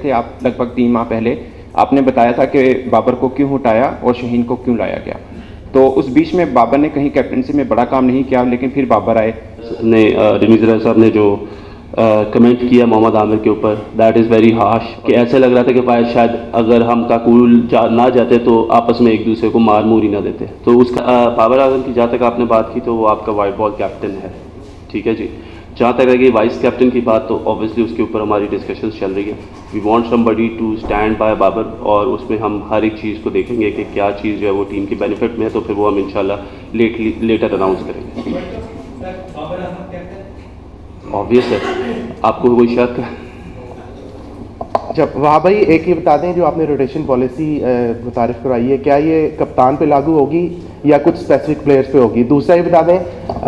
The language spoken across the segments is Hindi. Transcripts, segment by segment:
थे आप लगभग 3 माह पहले, आपने बताया था कि बाबर को क्यों हटाया और शाहीन को क्यों लाया गया। तो उस बीच में बाबर ने कहीं कैप्टनसी में बड़ा काम नहीं किया, लेकिन फिर बाबर आए। रमीज राजा साहब ने जो कमेंट किया मोहम्मद आमिर के ऊपर, दैट इज़ वेरी हार्श। कि ऐसे लग रहा था कि शायद अगर हम काकूल ना जाते तो आपस में एक दूसरे को मार मूर ही ना देते। तो उसका बाबर आजम की जहाँ तक आपने बात की तो वो आपका वाइट बॉल कैप्टन है, ठीक है जी। जहाँ तक है कि वाइस कैप्टन की बात, तो ऑब्वियसली उसके ऊपर हमारी डिस्कशंस चल रही है। We want somebody to stand by Babar, और उसमें हम हर एक चीज़ को देखेंगे कि क्या चीज़ जो है वो टीम की बेनिफिट में है, तो फिर वो हम इंशाल्लाह लेटर अनाउंस करेंगे। ऑब्वियस है, आपको कोई शक है? जब वहाँ भाई एक ही बता दें, जो आपने रोटेशन पॉलिसी मुतारिफ करवाई है, क्या ये कप्तान पे लागू होगी या कुछ स्पेसिफिक प्लेयर्स पे होगी? दूसरा ये बता दें,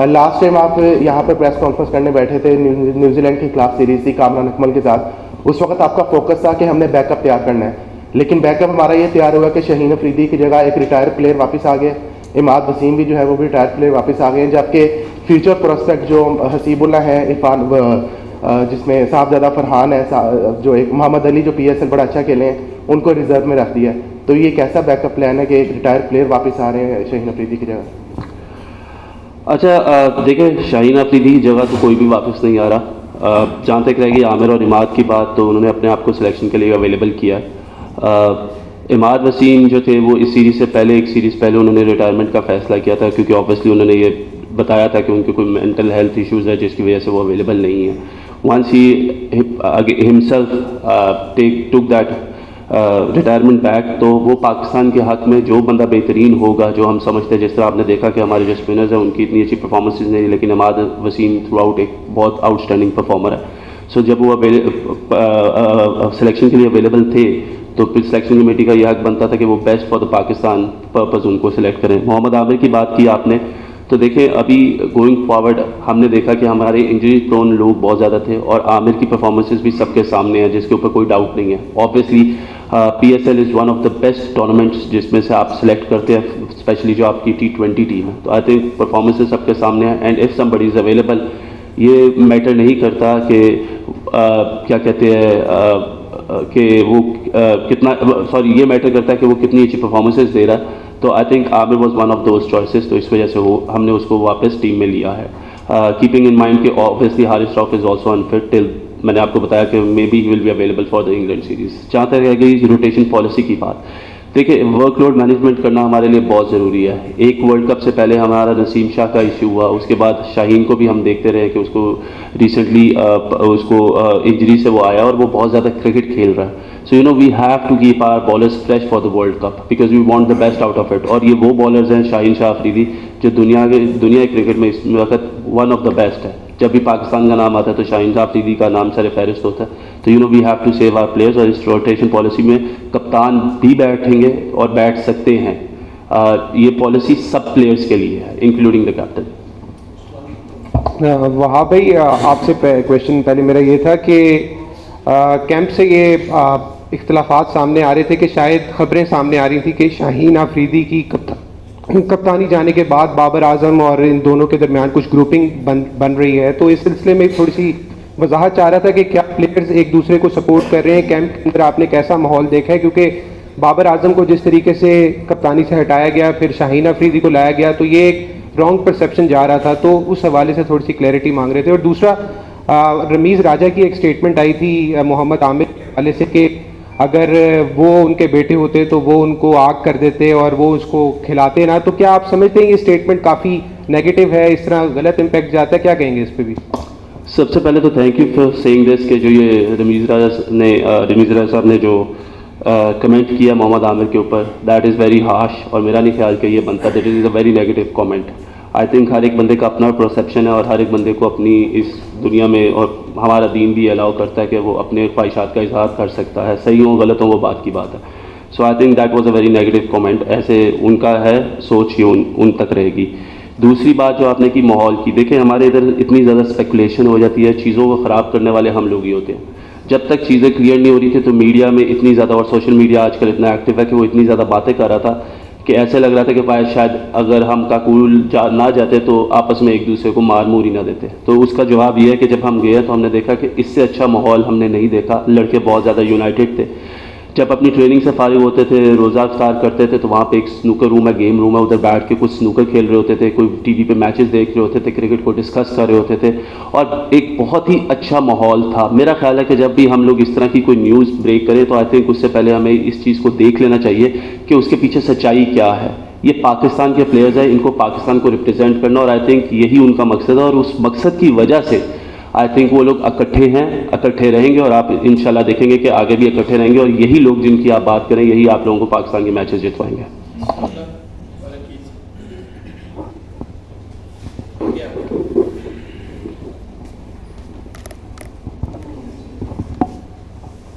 लास्ट टाइम आप यहाँ पर प्रेस कॉन्फ्रेंस करने बैठे थे, न्यूजीलैंड की खिलाफ सीरीज थी कामरान अकमल के साथ, उस वक्त आपका फोकस था कि हमने बैकअप तैयार करना है, लेकिन बैकअप हमारा ये तैयार हुआ कि शाहीन अफरीदी की जगह एक रिटायर्ड प्लेयर वापस आ गए, इमाद वसीम भी जो है वो भी रिटायर्ड प्लेयर वापस आ गए, जबकि फ्यूचर प्रोस्पेक्ट जो हसीबुल्ला है, इरफान जिसमें साहबजादा फरहान है, जो एक मोहम्मद अली जो PSL बड़ा अच्छा खेले हैं, उनको रिजर्व में रख दिया। तो ये कैसा बैकअप प्लान है कि एक रिटायर्ड प्लेयर वापस आ रहे हैं शाहीन अफरीदी की जगह? अच्छा, देखें, शाहीन अफरीदी की जगह तो कोई भी वापस नहीं आ रहा। जहाँ तक रहेगी आमिर और इमाद की बात, तो उन्होंने अपने आप को सिलेक्शन के लिए अवेलेबल किया। इमाद वसीम जो थे वो इस सीरीज़ से पहले, एक सीरीज़ पहले उन्होंने रिटायरमेंट का फ़ैसला किया था, क्योंकि ऑब्वियसली उन्होंने ये बताया था कि उनके कोई मेंटल हेल्थ इश्यूज़ है जिसकी वजह से वो अवेलेबल नहीं है। Once he himself took that retirement back, तो वो पाकिस्तान के हक़ में जो बंदा बेहतरीन होगा, जो हम समझते हैं, जिस तरह आपने देखा कि हमारे जो स्पिनर्स हैं उनकी इतनी अच्छी परफॉर्मेंसेज नहीं, लेकिन इमाद वसीम थ्रू आउट एक बहुत आउटस्टैंडिंग परफॉर्मर है। सो जब वो सिलेक्शन के लिए अवेलेबल थे, तो फिर सिलेक्शन कमेटी का यह हक़ बनता था कि वो best for the Pakistan purpose उनको सिलेक्ट करें। मोहम्मद आमिर की बात की आपने, तो देखिए अभी गोइंग फॉरवर्ड हमने देखा कि हमारे इंजरी प्रोन लोग बहुत ज़्यादा थे, और आमिर की परफॉर्मेंसेस भी सबके सामने है, जिसके ऊपर कोई डाउट नहीं है। Obviously PSL is one of the best tournaments जिसमें से आप सेलेक्ट करते हैं, स्पेशली जो आपकी T20 टीम है। तो आई थिंक परफॉर्मेंसेस सबके सामने है, and if somebody is available, ये मैटर नहीं करता कि क्या कहते हैं कि वो कितना, सॉरी, ये मैटर करता है कि वो कितनी अच्छी परफॉर्मेंसेस दे रहा है। तो I think Aamir was one of those choices, तो इस वजह से वो हमने उसको वापस टीम में लिया है। कीपिंग इन माइंड कि obviously Haris Rauf is also unfit till, मैंने आपको बताया कि may be he will be available for the England series. जहाँ तक रह गई रोटेशन पॉलिसी की बात, देखिए वर्कलोड मैनेजमेंट करना हमारे लिए बहुत ज़रूरी है। एक वर्ल्ड कप से पहले हमारा नसीम शाह का इशू हुआ, उसके बाद शाहीन को भी हम देखते रहे कि उसको रिसेंटली उसको इंजरी से वो आया और वो बहुत ज़्यादा क्रिकेट खेल रहा है। So you know we have to keep our bowlers fresh for the World Cup, because we want the best out of it. और ये वो बॉलर्स हैं, शाहीन शाह अफरीदी, जो दुनिया के क्रिकेट में इस वक्त वन ऑफ द बेस्ट है। जब भी पाकिस्तान का नाम आता है तो शाहीन शाह अफरीदी का नाम सर फहरिस्त होता है। तो you know we have to save our players, और इस रोटेशन पॉलिसी में कप्तान भी बैठेंगे और बैठ सकते हैं। ये पॉलिसी सब प्लेयर्स के लिए है, इंक्लूडिंग द कैप्टन। वहाँ भाई आपसे क्वेश्चन पहले मेरा ये था कि कैंप से ये इख्तलाफात सामने आ रहे थे कि शायद खबरें सामने आ रही थी कि शाहीन अफरीदी की कप्तानी जाने के बाद बाबर आजम और इन दोनों के दरमियान कुछ ग्रुपिंग बन रही है। तो इस सिलसिले में थोड़ी सी वजाहत चाह रहा था कि क्या प्लेयर्स एक दूसरे को सपोर्ट कर रहे हैं, कैंप के अंदर आपने कैसा माहौल देखा है? क्योंकि बाबर आजम को जिस तरीके से कप्तानी से हटाया गया, फिर शाहीन अफरीदी को लाया गया, तो ये एक रॉन्ग परसेप्शन जा रहा था। तो उस हवाले से थोड़ी सी क्लैरिटी मांग रहे थे। और दूसरा, रमीज़ राजा की एक स्टेटमेंट आई थी मोहम्मद आमिर के हवाले से कि अगर वो उनके बेटे होते तो वो उनको आग कर देते और वो उसको खिलाते ना। तो क्या आप समझते हैं ये स्टेटमेंट काफ़ी नेगेटिव है, इस तरह गलत इम्पैक्ट जाता है? क्या कहेंगे इस पर भी? सबसे पहले तो thank you for saying this, कि जो ये रमीज़ राजा साहब ने जो कमेंट किया मोहम्मद आमिर के ऊपर, दैट इज़ वेरी हार्श, और मेरा नहीं ख्याल कि ये बनता। That is a very negative comment. I think हर एक बंदे का अपना परसेप्शन है, और हर एक बंदे को अपनी इस दुनिया में, और हमारा दीन भी अलाउ करता है कि वो अपने ख्वाहिशात का इजहार कर सकता है। सही हो गलत हो वो बात की बात है। So I think that was a very negative comment. ऐसे उनका है सोच ही उन तक रहेगी। दूसरी बात जो आपने की माहौल की, देखिए हमारे इधर इतनी ज़्यादा स्पेकुलेशन हो जाती है, चीज़ों को ख़राब करने वाले हम लोग ही होते हैं। जब तक चीज़ें क्लियर नहीं हो रही थी तो मीडिया में इतनी ज़्यादा, और सोशल मीडिया आजकल इतना एक्टिव है कि वो इतनी ज़्यादा बातें कर रहा था कि ऐसे लग रहा था कि शायद अगर हम काकुल ना जाते तो आपस में एक दूसरे को मार मूर ही ना देते। तो उसका जवाब ये है कि जब हम गए तो हमने देखा कि इससे अच्छा माहौल हमने नहीं देखा। लड़के बहुत ज़्यादा यूनाइटेड थे। जब अपनी ट्रेनिंग से फारिग होते थे, रोज़ा इफ्तार करते थे, तो वहाँ पे एक स्नूकर रूम है, गेम रूम है, उधर बैठ के कुछ स्नूकर खेल रहे होते थे, कोई टीवी पे मैचेस देख रहे होते थे, क्रिकेट को डिस्कस कर रहे होते थे और एक बहुत ही अच्छा माहौल था। मेरा ख्याल है कि जब भी हम लोग इस तरह की कोई न्यूज़ ब्रेक करें तो आई थिंक उससे पहले हमें इस चीज़ को देख लेना चाहिए कि उसके पीछे सच्चाई क्या है। ये पाकिस्तान के प्लेयर्स हैं, इनको पाकिस्तान को रिप्रेजेंट करना और आई थिंक यही उनका मकसद है और उस मकसद की वजह से आई थिंक वो लोग इकट्ठे हैं, इकट्ठे रहेंगे और आप इंशाल्लाह देखेंगे कि आगे भी इकट्ठे रहेंगे और यही लोग जिनकी आप बात करें यही आप लोगों को पाकिस्तान के मैचेस जितवाएंगे।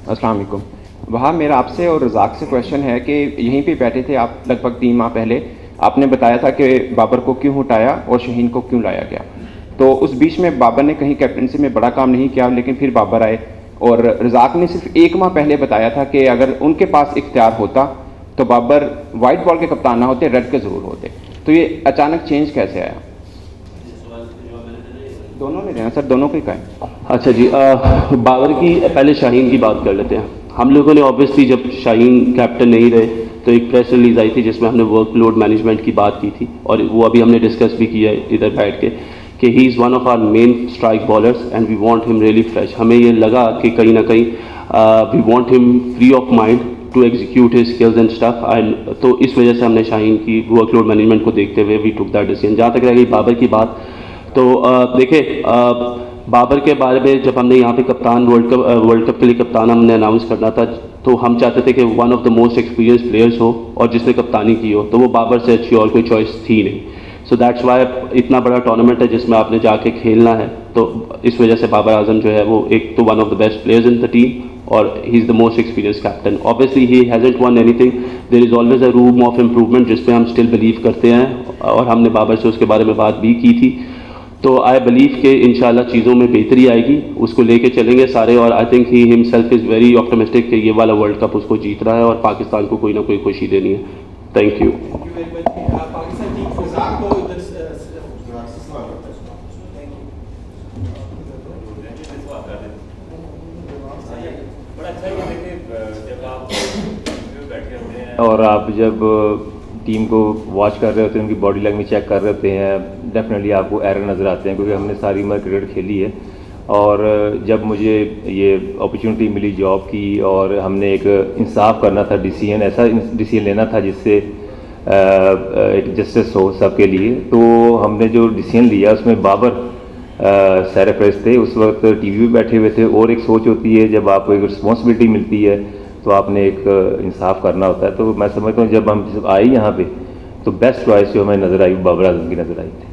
अस्सलाम वालेकुम। वहाँ मेरा आपसे और रज़ाक से क्वेश्चन है कि यहीं पे बैठे थे आप लगभग 3 माह पहले, आपने बताया था कि बाबर को क्यों हटाया और शाहीन को क्यों लाया गया। तो उस बीच में बाबर ने कहीं कैप्टनसी में बड़ा काम नहीं किया, लेकिन फिर बाबर आए और रज़ाक ने सिर्फ 1 माह पहले बताया था कि अगर उनके पास इख्तियार होता तो बाबर वाइट बॉल के कप्तान ना होते, रेड के ज़रूर होते। तो ये अचानक चेंज कैसे आया? दोनों ने देना सर, दोनों को ही कहें। अच्छा जी, बाबर की पहले शाहीन की बात कर लेते हैं। हम लोगों ने ऑब्वियसली जब शाहीन कैप्टन नहीं रहे तो एक प्रेस रिलीज आई थी जिसमें हमने वर्कलोड मैनेजमेंट की बात की थी और वो अभी हमने डिस्कस भी किया है इधर बैठ के कि he is one of our main strike bowlers and we want him really fresh. हमें ये लगा कि कहीं ना कहीं we want him free of mind to execute his skills and stuff and तो इस वजह से हमने शाहीन की वर्कलोड मैनेजमेंट को देखते हुए वी टुक दैट डिसीजन। जहाँ तक रह गई बाबर की बात, तो देखिए बाबर के बारे में जब हमने यहाँ पे कप्तान वर्ल्ड कप के लिए कप्तान हमने अनाउंस करना था तो हम चाहते थे कि one of the most experience players हो और जिसने कप्तानी की हो, तो वो बाबर से अच्छी और कोई चॉइस थी नहीं। सो दैट्स वाई इतना बड़ा टूर्नामेंट है जिसमें आपने जाके खेलना है, तो इस वजह से बाबर आजम जो है वो एक तो one of the best players in the team और he is the most experience captain. Obviously he hasn't won anything, there is always a room of improvement जिस पे हम स्टिल बिलीव करते हैं और हमने बाबर से उसके बारे में बात भी की थी। तो आई बिलीव कि इंशाल्लाह चीज़ों में बेहतरी आएगी, उसको लेके चलेंगे सारे और I think he himself is very optimistic कि ये वाला वर्ल्ड कप उसको जीत रहा है और पाकिस्तान को कोई ना कोई खुशी देनी है। Thank you. और आप जब टीम को वॉच कर रहे होते हैं, उनकी बॉडी लैंग्वेज चेक कर रहे होते हैं, डेफिनेटली आपको एरर नज़र आते हैं क्योंकि हमने सारी उम्र क्रिकेट खेली है। और जब मुझे ये अपॉर्चुनिटी मिली जॉब की और हमने एक इंसाफ करना था, डिसीजन ऐसा डिसीजन लेना था जिससे एक जस्टिस हो सबके लिए, तो हमने जो डिसीजन लिया उसमें बाबर सरफरेज थे। उस वक्त टीवी पे बैठे हुए थे और एक सोच होती है जब आपको एक रिस्पॉन्सिबिलिटी मिलती है तो आपने एक इंसाफ करना होता है। तो मैं समझता हूँ जब हम आए यहाँ पे तो बेस्ट चॉइस जो हमें नज़र आई बाबर आजम की नज़र आई थी।